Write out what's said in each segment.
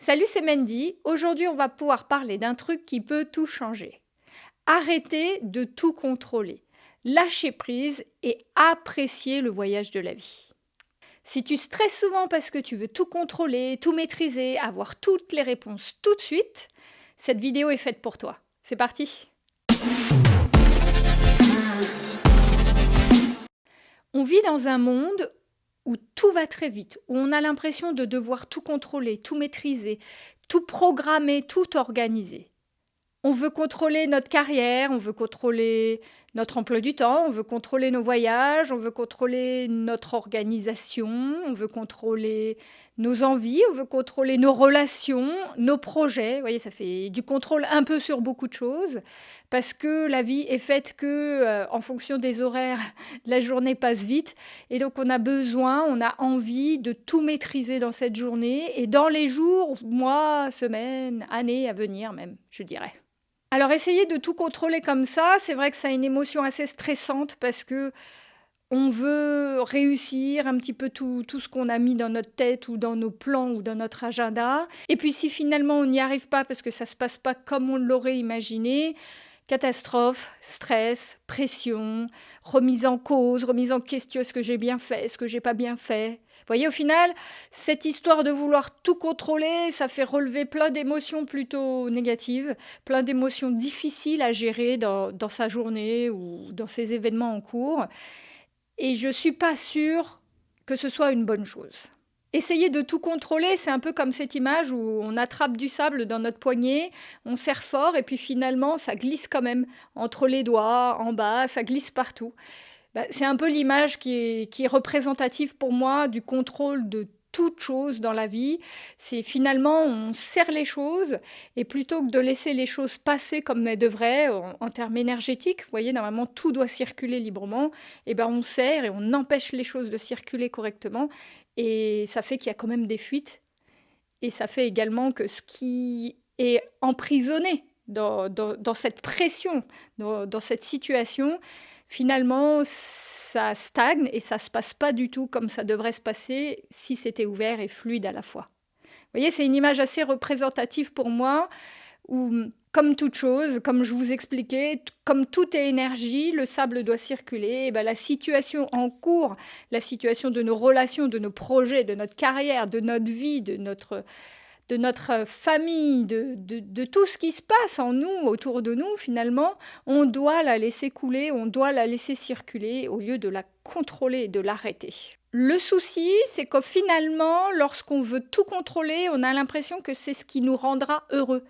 Salut, c'est Mandy. Aujourd'hui, on va pouvoir parler d'un truc qui peut tout changer. Arrêter de tout contrôler, lâcher prise et apprécier le voyage de la vie. Si tu stresses souvent parce que tu veux tout contrôler, tout maîtriser, avoir toutes les réponses tout de suite, cette vidéo est faite pour toi. C'est parti. On vit dans un monde où tout va très vite, où on a l'impression de devoir tout contrôler, tout maîtriser, tout programmer, tout organiser. On veut contrôler notre carrière, on veut contrôler notre emploi du temps, on veut contrôler nos voyages, on veut contrôler notre organisation, on veut contrôler nos envies, on veut contrôler nos relations, nos projets. Vous voyez, ça fait du contrôle un peu sur beaucoup de choses parce que la vie est faite que en fonction des horaires, la journée passe vite et donc on a besoin, on a envie de tout maîtriser dans cette journée et dans les jours, mois, semaines, années à venir même, je dirais. Alors essayer de tout contrôler comme ça, c'est vrai que ça a une émotion assez stressante parce que on veut réussir un petit peu tout ce qu'on a mis dans notre tête ou dans nos plans ou dans notre agenda. Et puis si finalement on n'y arrive pas parce que ça se passe pas comme on l'aurait imaginé, catastrophe, stress, pression, remise en cause, remise en question, est-ce que j'ai bien fait, est-ce que j'ai pas bien fait. Vous voyez, au final, cette histoire de vouloir tout contrôler, ça fait relever plein d'émotions plutôt négatives, plein d'émotions difficiles à gérer dans sa journée ou dans ses événements en cours. Et je suis pas sûre que ce soit une bonne chose. Essayer de tout contrôler, c'est un peu comme cette image où on attrape du sable dans notre poignet, on serre fort et puis finalement ça glisse quand même entre les doigts, en bas, ça glisse partout. C'est un peu l'image qui est représentative pour moi du contrôle de toute chose dans la vie. C'est finalement, on serre les choses et plutôt que de laisser les choses passer comme elles devraient en termes énergétiques, vous voyez, normalement tout doit circuler librement, et ben on serre et on empêche les choses de circuler correctement et ça fait qu'il y a quand même des fuites et ça fait également que ce qui est emprisonné dans cette pression, dans cette situation, finalement, ça stagne et ça se passe pas du tout comme ça devrait se passer si c'était ouvert et fluide à la fois. Vous voyez, c'est une image assez représentative pour moi où, comme toute chose, comme je vous expliquais, comme tout est énergie, le sable doit circuler, et ben, la situation en cours, la situation de nos relations, de nos projets, de notre carrière, de notre vie, de notre famille, de tout ce qui se passe en nous, autour de nous, finalement, on doit la laisser couler, on doit la laisser circuler au lieu de la contrôler et de l'arrêter. Le souci, c'est que finalement, lorsqu'on veut tout contrôler, on a l'impression que c'est ce qui nous rendra heureux.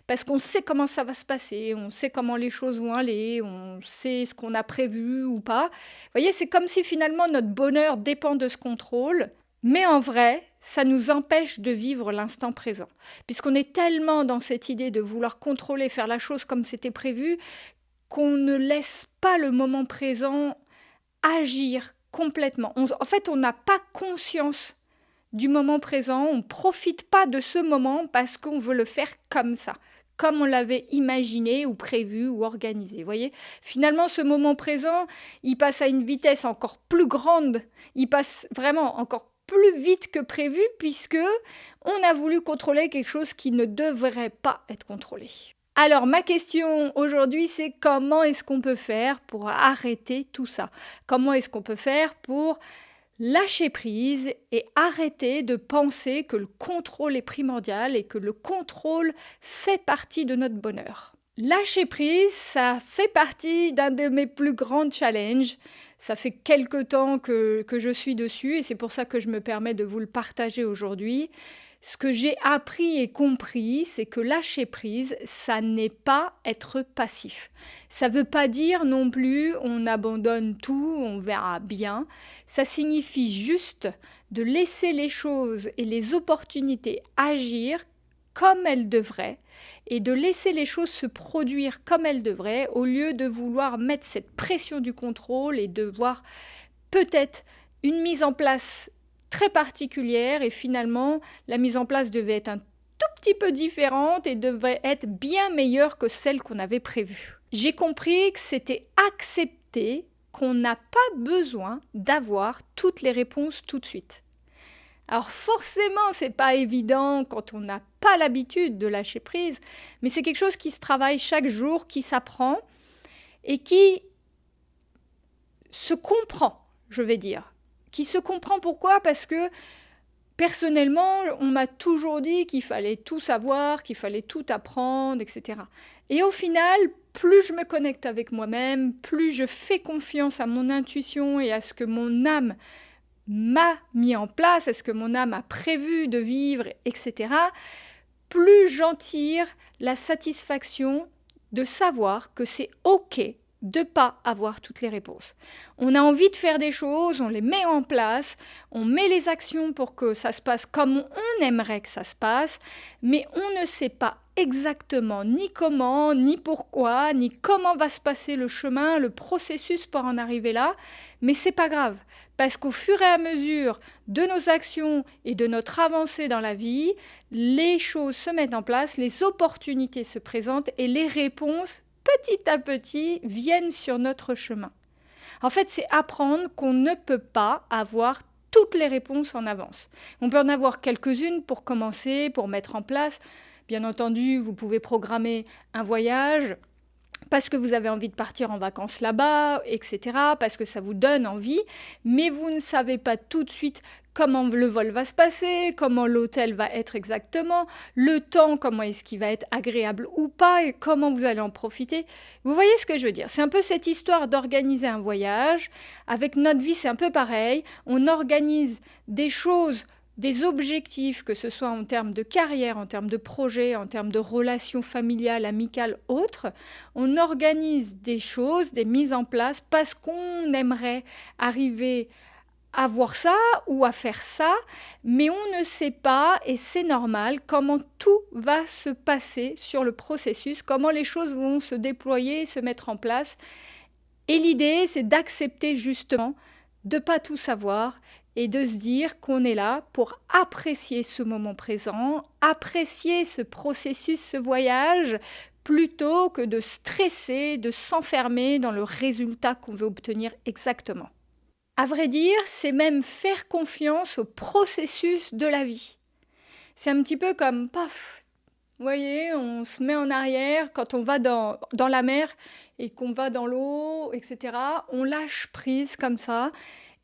Parce qu'on sait comment ça va se passer, on sait comment les choses vont aller, on sait ce qu'on a prévu ou pas. Vous voyez, c'est comme si finalement notre bonheur dépend de ce contrôle. Mais en vrai, ça nous empêche de vivre l'instant présent. Puisqu'on est tellement dans cette idée de vouloir contrôler, faire la chose comme c'était prévu, qu'on ne laisse pas le moment présent agir complètement. En fait, on n'a pas conscience du moment présent, on ne profite pas de ce moment parce qu'on veut le faire comme ça, comme on l'avait imaginé ou prévu ou organisé. Vous voyez, finalement, ce moment présent, il passe à une vitesse encore plus grande, il passe vraiment encore plus vite que prévu puisque on a voulu contrôler quelque chose qui ne devrait pas être contrôlé. Alors ma question aujourd'hui, c'est comment est-ce qu'on peut faire pour arrêter tout ça? Comment est-ce qu'on peut faire pour lâcher prise et arrêter de penser que le contrôle est primordial et que le contrôle fait partie de notre bonheur? Lâcher prise, ça fait partie d'un de mes plus grands challenges. Ça fait quelque temps que je suis dessus et c'est pour ça que je me permets de vous le partager aujourd'hui. Ce que j'ai appris et compris, c'est que lâcher prise, ça n'est pas être passif. Ça ne veut pas dire non plus on abandonne tout, on verra bien. Ça signifie juste de laisser les choses et les opportunités agir comme elles devraient et de laisser les choses se produire comme elles devraient au lieu de vouloir mettre cette pression du contrôle et de voir peut-être une mise en place très particulière et finalement la mise en place devait être un tout petit peu différente et devait être bien meilleure que celle qu'on avait prévue. J'ai compris que c'était accepter qu'on n'a pas besoin d'avoir toutes les réponses tout de suite. Alors forcément, c'est pas évident quand on n'a pas l'habitude de lâcher prise, mais c'est quelque chose qui se travaille chaque jour, qui s'apprend et qui se comprend, je vais dire. Qui se comprend pourquoi? Parce que personnellement, on m'a toujours dit qu'il fallait tout savoir, qu'il fallait tout apprendre, etc. Et au final, plus je me connecte avec moi-même, plus je fais confiance à mon intuition et à ce que mon âme m'a mis en place, à ce que mon âme a prévu de vivre, etc., plus j'en tire la satisfaction de savoir que c'est OK de ne pas avoir toutes les réponses. On a envie de faire des choses, on les met en place, on met les actions pour que ça se passe comme on aimerait que ça se passe, mais on ne sait pas exactement ni comment, ni pourquoi, ni comment va se passer le chemin, le processus pour en arriver là, mais c'est pas grave, parce qu'au fur et à mesure de nos actions et de notre avancée dans la vie, les choses se mettent en place, les opportunités se présentent et les réponses petit à petit, viennent sur notre chemin. En fait, c'est apprendre qu'on ne peut pas avoir toutes les réponses en avance. On peut en avoir quelques-unes pour commencer, pour mettre en place. Bien entendu, vous pouvez programmer un voyage parce que vous avez envie de partir en vacances là-bas, etc., parce que ça vous donne envie, mais vous ne savez pas tout de suite comment le vol va se passer, comment l'hôtel va être exactement, le temps, comment est-ce qu'il va être agréable ou pas, et comment vous allez en profiter. Vous voyez ce que je veux dire? C'est un peu cette histoire d'organiser un voyage. Avec notre vie, c'est un peu pareil. On organise des choses, des objectifs, que ce soit en termes de carrière, en termes de projet, en termes de relations familiales, amicales, autres. On organise des choses, des mises en place parce qu'on aimerait arriver à voir ça ou à faire ça, mais on ne sait pas, et c'est normal, comment tout va se passer sur le processus, comment les choses vont se déployer, se mettre en place. Et l'idée, c'est d'accepter justement de ne pas tout savoir et de se dire qu'on est là pour apprécier ce moment présent, apprécier ce processus, ce voyage, plutôt que de stresser, de s'enfermer dans le résultat qu'on veut obtenir exactement. À vrai dire, c'est même faire confiance au processus de la vie. C'est un petit peu comme, paf, vous voyez, on se met en arrière quand on va dans la mer et qu'on va dans l'eau, etc. On lâche prise comme ça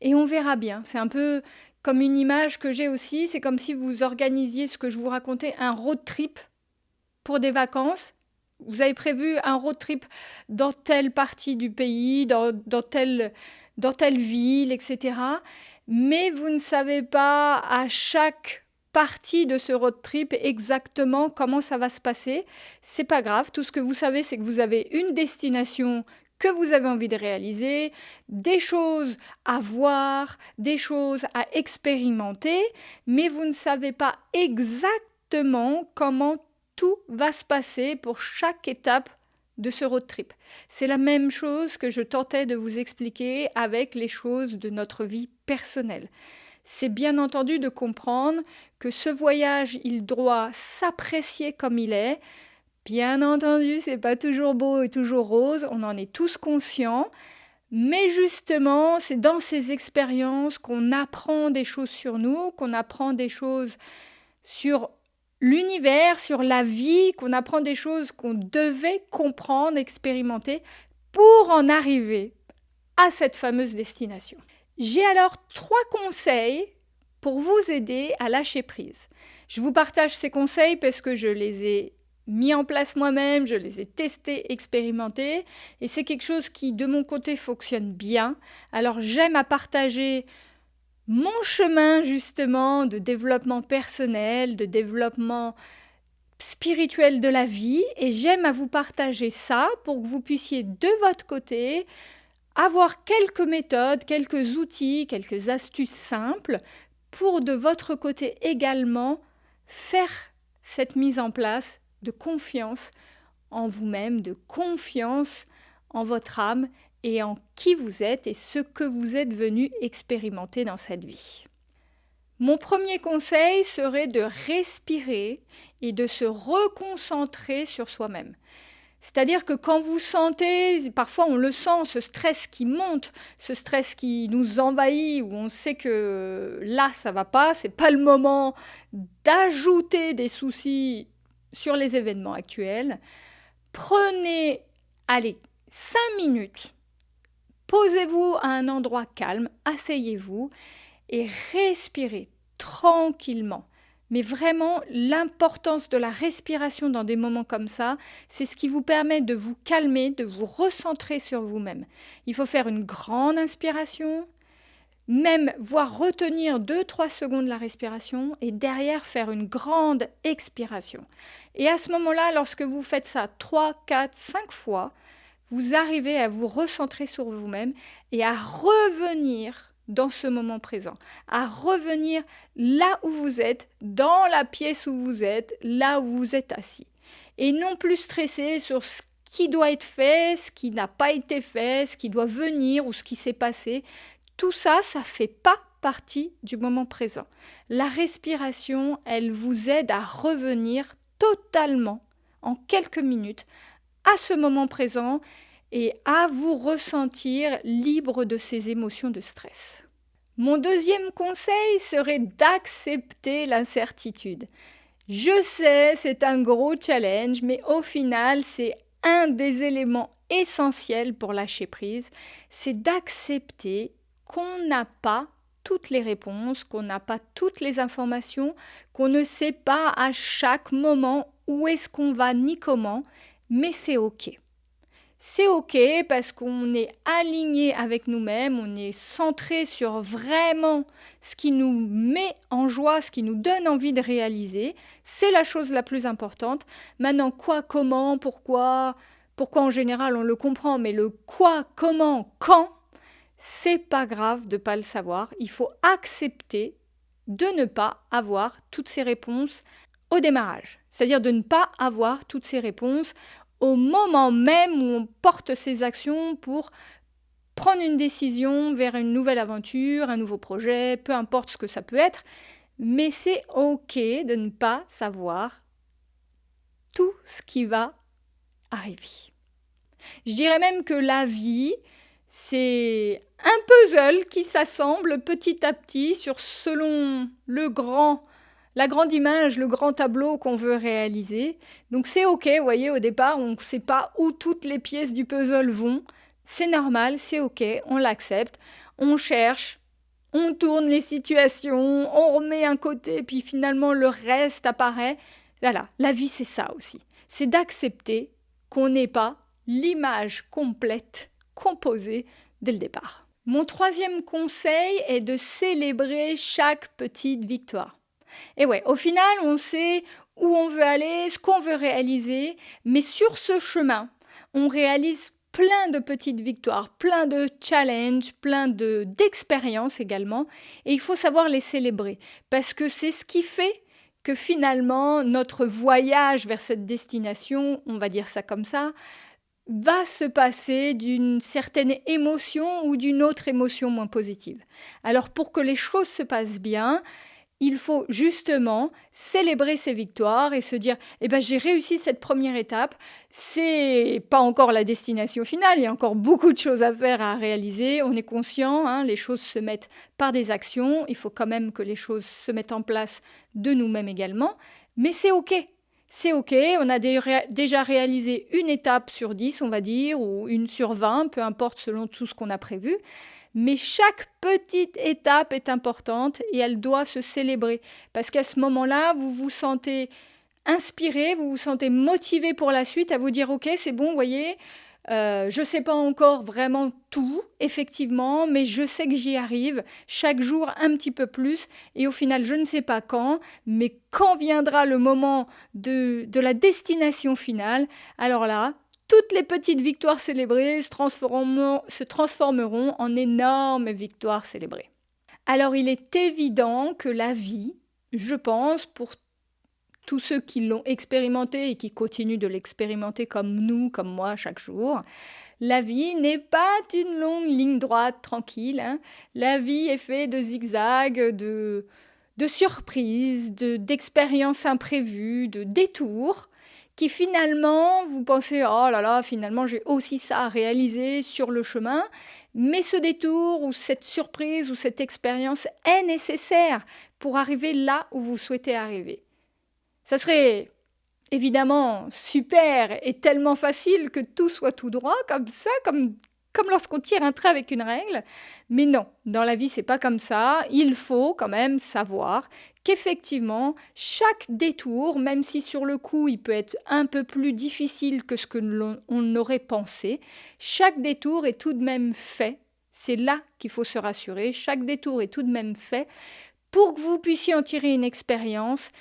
et on verra bien. C'est un peu comme une image que j'ai aussi. C'est comme si vous organisiez ce que je vous racontais, un road trip pour des vacances. Vous avez prévu un road trip dans telle partie du pays, dans telle ville, etc. Mais vous ne savez pas à chaque partie de ce road trip exactement comment ça va se passer. C'est pas grave. Tout ce que vous savez, c'est que vous avez une destination que vous avez envie de réaliser, des choses à voir, des choses à expérimenter, mais vous ne savez pas exactement comment tout va se passer pour chaque étape de ce road trip. C'est la même chose que je tentais de vous expliquer avec les choses de notre vie personnelle. C'est bien entendu de comprendre que ce voyage, il doit s'apprécier comme il est. Bien entendu, c'est pas toujours beau et toujours rose, on en est tous conscients. Mais justement, c'est dans ces expériences qu'on apprend des choses sur nous, qu'on apprend des choses sur l'univers, sur la vie, qu'on apprend des choses qu'on devait comprendre, expérimenter pour en arriver à cette fameuse destination. J'ai alors 3 conseils pour vous aider à lâcher prise. Je vous partage ces conseils parce que je les ai mis en place moi-même, je les ai testés, expérimentés, et c'est quelque chose qui, de mon côté, fonctionne bien. Alors j'aime à partager mon chemin justement de développement personnel, de développement spirituel de la vie, et j'aime à vous partager ça pour que vous puissiez de votre côté avoir quelques méthodes, quelques outils, quelques astuces simples pour de votre côté également faire cette mise en place de confiance en vous-même, de confiance en votre âme et en qui vous êtes et ce que vous êtes venu expérimenter dans cette vie. Mon premier conseil serait de respirer et de se reconcentrer sur soi-même. C'est-à-dire que quand vous sentez, parfois on le sent, ce stress qui monte, ce stress qui nous envahit, où on sait que là, ça va pas, c'est pas le moment d'ajouter des soucis sur les événements actuels. Prenez, allez, 5 minutes, posez-vous à un endroit calme, asseyez-vous et respirez tranquillement. Mais vraiment, l'importance de la respiration dans des moments comme ça, c'est ce qui vous permet de vous calmer, de vous recentrer sur vous-même. Il faut faire une grande inspiration, même voire retenir 2-3 secondes la respiration et derrière faire une grande expiration. Et à ce moment-là, lorsque vous faites ça 3, 4, 5 fois, vous arrivez à vous recentrer sur vous-même et à revenir dans ce moment présent, à revenir là où vous êtes, dans la pièce où vous êtes, là où vous êtes assis. Et non plus stresser sur ce qui doit être fait, ce qui n'a pas été fait, ce qui doit venir ou ce qui s'est passé. Tout ça, ça ne fait pas partie du moment présent. La respiration, elle vous aide à revenir totalement, en quelques minutes, à ce moment présent et à vous ressentir libre de ces émotions de stress. Mon deuxième conseil serait d'accepter l'incertitude. Je sais, c'est un gros challenge, mais au final, c'est un des éléments essentiels pour lâcher prise, c'est d'accepter qu'on n'a pas toutes les réponses, qu'on n'a pas toutes les informations, qu'on ne sait pas à chaque moment où est-ce qu'on va ni comment, mais c'est OK. C'est OK parce qu'on est aligné avec nous-mêmes, on est centré sur vraiment ce qui nous met en joie, ce qui nous donne envie de réaliser. C'est la chose la plus importante. Maintenant, quoi, comment, pourquoi en général on le comprend, mais le quoi, comment, quand, c'est pas grave de ne pas le savoir. Il faut accepter de ne pas avoir toutes ces réponses au démarrage. C'est-à-dire de ne pas avoir toutes ces réponses au moment même où on porte ses actions pour prendre une décision vers une nouvelle aventure, un nouveau projet, peu importe ce que ça peut être, mais c'est OK de ne pas savoir tout ce qui va arriver. Je dirais même que la vie, c'est un puzzle qui s'assemble petit à petit selon la grande image, le grand tableau qu'on veut réaliser. Donc c'est OK, vous voyez, au départ, on ne sait pas où toutes les pièces du puzzle vont. C'est normal, c'est OK, on l'accepte, on cherche, on tourne les situations, on remet un côté, puis finalement le reste apparaît. Voilà, la vie c'est ça aussi. C'est d'accepter qu'on n'ait pas l'image complète, composée dès le départ. Mon troisième conseil est de célébrer chaque petite victoire. Et ouais, au final, on sait où on veut aller, ce qu'on veut réaliser, mais sur ce chemin, on réalise plein de petites victoires, plein de challenges, plein d'expériences également, et il faut savoir les célébrer, parce que c'est ce qui fait que finalement, notre voyage vers cette destination, on va dire ça comme ça, va se passer d'une certaine émotion ou d'une autre émotion moins positive. Alors pour que les choses se passent bien, il faut justement célébrer ces victoires et se dire « Eh ben, j'ai réussi cette première étape, c'est pas encore la destination finale, il y a encore beaucoup de choses à faire, à réaliser, on est conscient, hein, les choses se mettent par des actions, il faut quand même que les choses se mettent en place de nous-mêmes également, mais c'est OK. C'est OK, on a déjà réalisé une étape sur 10, on va dire, ou une sur 20, peu importe selon tout ce qu'on a prévu. Mais chaque petite étape est importante et elle doit se célébrer. Parce qu'à ce moment-là, vous vous sentez inspiré, vous vous sentez motivé pour la suite à vous dire « Ok, c'est bon, vous voyez, je ne sais pas encore vraiment tout, effectivement, mais je sais que j'y arrive, chaque jour un petit peu plus, et au final, je ne sais pas quand, mais quand viendra le moment de la destination finale, alors là, toutes les petites victoires célébrées se transformeront en énormes victoires célébrées. Alors, il est évident que la vie, je pense, pour tous ceux qui l'ont expérimenté et qui continuent de l'expérimenter comme nous, comme moi, chaque jour, la vie n'est pas une longue ligne droite tranquille. Hein. La vie est faite de zigzags, de surprises, d'expériences imprévues, de détours qui finalement, vous pensez: «Oh là là, finalement, j'ai aussi ça à réaliser sur le chemin». Mais ce détour ou cette surprise ou cette expérience est nécessaire pour arriver là où vous souhaitez arriver. Ça serait évidemment super et tellement facile que tout soit tout droit comme ça, comme lorsqu'on tire un trait avec une règle. Mais non, dans la vie, c'est pas comme ça. Il faut quand même savoir qu'effectivement, chaque détour, même si sur le coup, il peut être un peu plus difficile que ce que on aurait pensé, chaque détour est tout de même fait. C'est là qu'il faut se rassurer. Chaque détour est tout de même fait pour que vous puissiez en tirer une expérience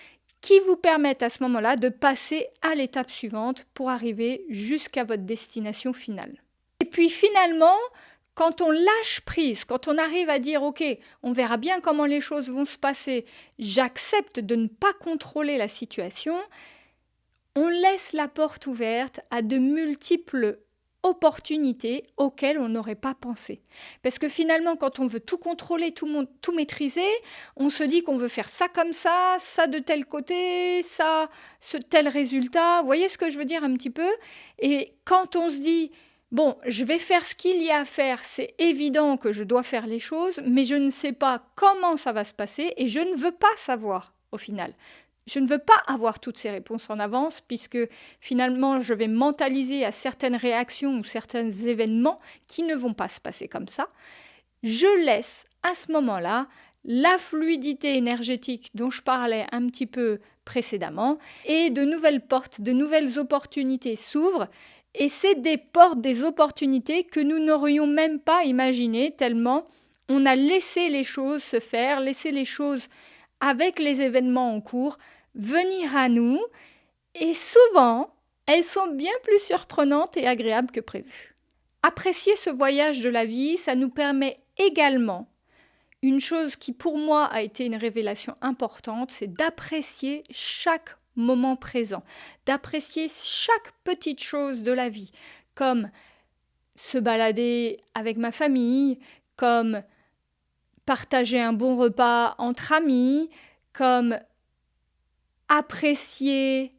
qui vous permette à ce moment-là de passer à l'étape suivante pour arriver jusqu'à votre destination finale. Et puis finalement, quand on lâche prise, quand on arrive à dire OK, on verra bien comment les choses vont se passer, j'accepte de ne pas contrôler la situation, on laisse la porte ouverte à de multiples opportunités auxquelles on n'aurait pas pensé. Parce que finalement, quand on veut tout contrôler, tout maîtriser, on se dit qu'on veut faire ça de tel côté, ça, ce tel résultat. Vous voyez ce que je veux dire un petit peu? Et quand on se dit, bon, je vais faire ce qu'il y a à faire, c'est évident que je dois faire les choses, mais je ne sais pas comment ça va se passer et je ne veux pas savoir au final. Je ne veux pas avoir toutes ces réponses en avance puisque finalement je vais mentaliser à certaines réactions ou certains événements qui ne vont pas se passer comme ça. Je laisse à ce moment-là la fluidité énergétique dont je parlais un petit peu précédemment et de nouvelles portes, de nouvelles opportunités s'ouvrent. Et c'est des portes, des opportunités que nous n'aurions même pas imaginées tellement on a laissé les choses se faire, laissé les choses avec les événements en cours, venir à nous, et souvent, elles sont bien plus surprenantes et agréables que prévu. Apprécier ce voyage de la vie, ça nous permet également, une chose qui pour moi a été une révélation importante, c'est d'apprécier chaque moment présent, d'apprécier chaque petite chose de la vie, comme se balader avec ma famille, comme partager un bon repas entre amis, comme apprécier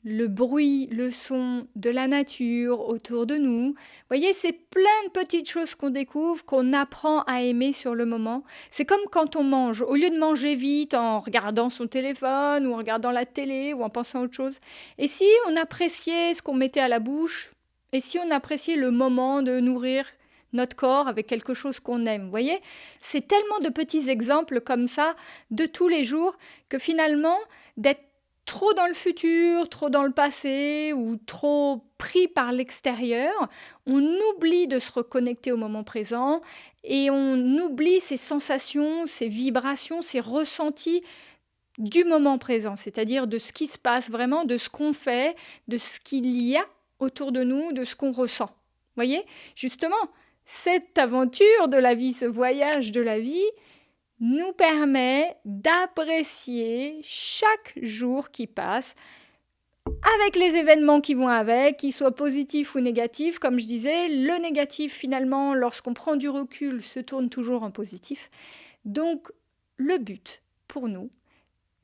le bruit, le son de la nature autour de nous. Vous voyez, c'est plein de petites choses qu'on découvre, qu'on apprend à aimer sur le moment. C'est comme quand on mange. Au lieu de manger vite en regardant son téléphone ou en regardant la télé ou en pensant à autre chose, et si on appréciait ce qu'on mettait à la bouche, et si on appréciait le moment de nourrir notre corps avec quelque chose qu'on aime, vous voyez? C'est tellement de petits exemples comme ça de tous les jours que finalement, d'être trop dans le futur, trop dans le passé ou trop pris par l'extérieur, on oublie de se reconnecter au moment présent et on oublie ces sensations, ces vibrations, ces ressentis du moment présent, c'est-à-dire de ce qui se passe vraiment, de ce qu'on fait, de ce qu'il y a autour de nous, de ce qu'on ressent. Voyez? Justement, cette aventure de la vie, ce voyage de la vie, nous permet d'apprécier chaque jour qui passe, avec les événements qui vont avec, qu'ils soient positifs ou négatifs. Comme je disais, le négatif, finalement, lorsqu'on prend du recul, se tourne toujours en positif. Donc, le but pour nous,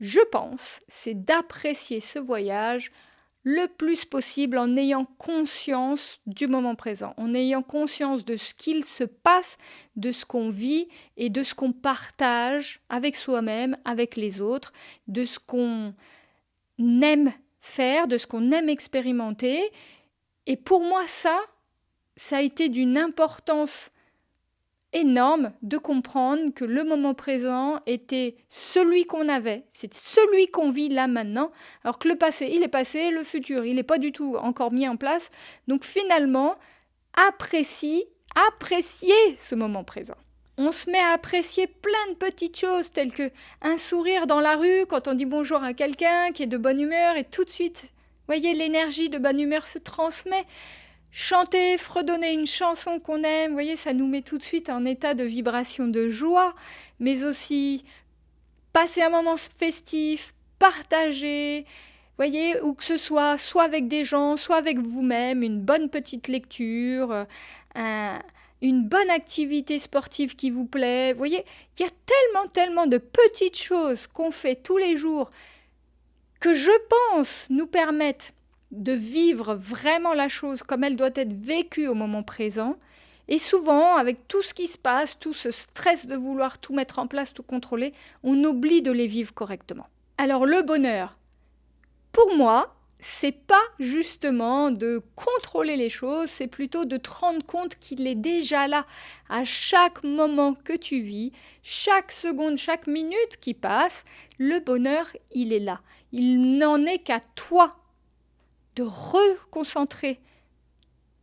je pense, c'est d'apprécier ce voyage le plus possible en ayant conscience du moment présent, en ayant conscience de ce qu'il se passe, de ce qu'on vit et de ce qu'on partage avec soi-même, avec les autres, de ce qu'on aime faire, de ce qu'on aime expérimenter. Et pour moi, ça a été d'une importance énorme de comprendre que le moment présent était celui qu'on avait, c'est celui qu'on vit là maintenant, alors que le passé, il est passé, le futur, il n'est pas du tout encore mis en place. Donc finalement, apprécier ce moment présent. On se met à apprécier plein de petites choses telles que un sourire dans la rue quand on dit bonjour à quelqu'un qui est de bonne humeur et tout de suite, voyez, l'énergie de bonne humeur se transmet. Chanter, fredonner une chanson qu'on aime, vous voyez, ça nous met tout de suite en état de vibration de joie, mais aussi passer un moment festif, partager, voyez, ou que ce soit avec des gens, soit avec vous-même, une bonne petite lecture, une bonne activité sportive qui vous plaît. Vous voyez, il y a tellement de petites choses qu'on fait tous les jours que je pense nous permettent de vivre vraiment la chose comme elle doit être vécue au moment présent. Et souvent, avec tout ce qui se passe, tout ce stress de vouloir tout mettre en place, tout contrôler, on oublie de les vivre correctement. Alors le bonheur, pour moi, c'est pas justement de contrôler les choses, c'est plutôt de te rendre compte qu'il est déjà là à chaque moment que tu vis, chaque seconde, chaque minute qui passe, le bonheur, il est là. Il n'en est qu'à toi de reconcentrer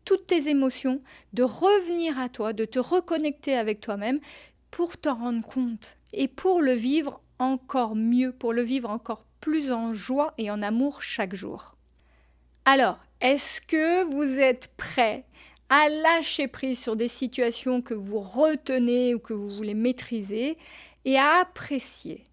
toutes tes émotions, de revenir à toi, de te reconnecter avec toi-même pour t'en rendre compte et pour le vivre encore mieux, pour le vivre encore plus en joie et en amour chaque jour. Alors, est-ce que vous êtes prêts à lâcher prise sur des situations que vous retenez ou que vous voulez maîtriser et à apprécier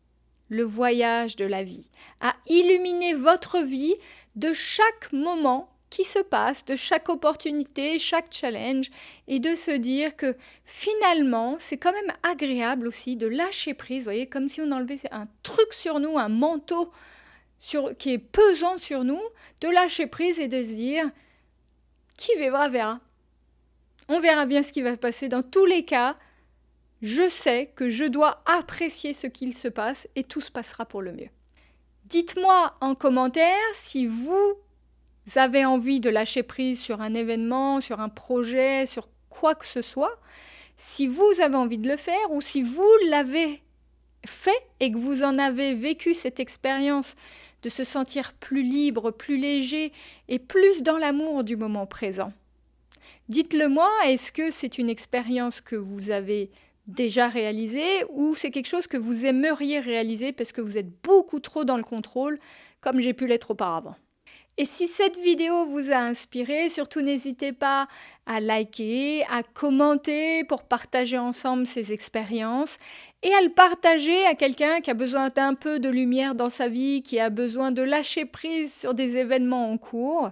le voyage de la vie, à illuminer votre vie de chaque moment qui se passe, de chaque opportunité, chaque challenge, et de se dire que finalement, c'est quand même agréable aussi de lâcher prise, vous voyez, comme si on enlevait un truc sur nous, un manteau qui est pesant sur nous, de lâcher prise et de se dire, qui vivra verra. On verra bien ce qui va se passer. Dans tous les cas, je sais que je dois apprécier ce qu'il se passe et tout se passera pour le mieux. Dites-moi en commentaire si vous avez envie de lâcher prise sur un événement, sur un projet, sur quoi que ce soit, si vous avez envie de le faire ou si vous l'avez fait et que vous en avez vécu cette expérience de se sentir plus libre, plus léger et plus dans l'amour du moment présent. Dites-le moi, est-ce que c'est une expérience que vous avez déjà réalisée ou c'est quelque chose que vous aimeriez réaliser parce que vous êtes beaucoup trop dans le contrôle comme j'ai pu l'être auparavant. Et si cette vidéo vous a inspiré, surtout n'hésitez pas à liker, à commenter pour partager ensemble ces expériences et à le partager à quelqu'un qui a besoin d'un peu de lumière dans sa vie, qui a besoin de lâcher prise sur des événements en cours.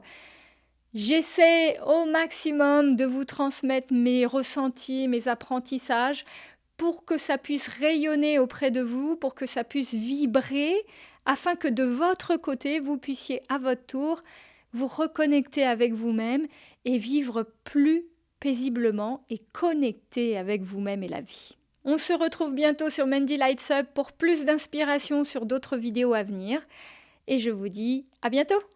J'essaie au maximum de vous transmettre mes ressentis, mes apprentissages pour que ça puisse rayonner auprès de vous, pour que ça puisse vibrer, afin que de votre côté, vous puissiez à votre tour vous reconnecter avec vous-même et vivre plus paisiblement et connecté avec vous-même et la vie. On se retrouve bientôt sur Mandy Lights Up pour plus d'inspiration sur d'autres vidéos à venir et je vous dis à bientôt!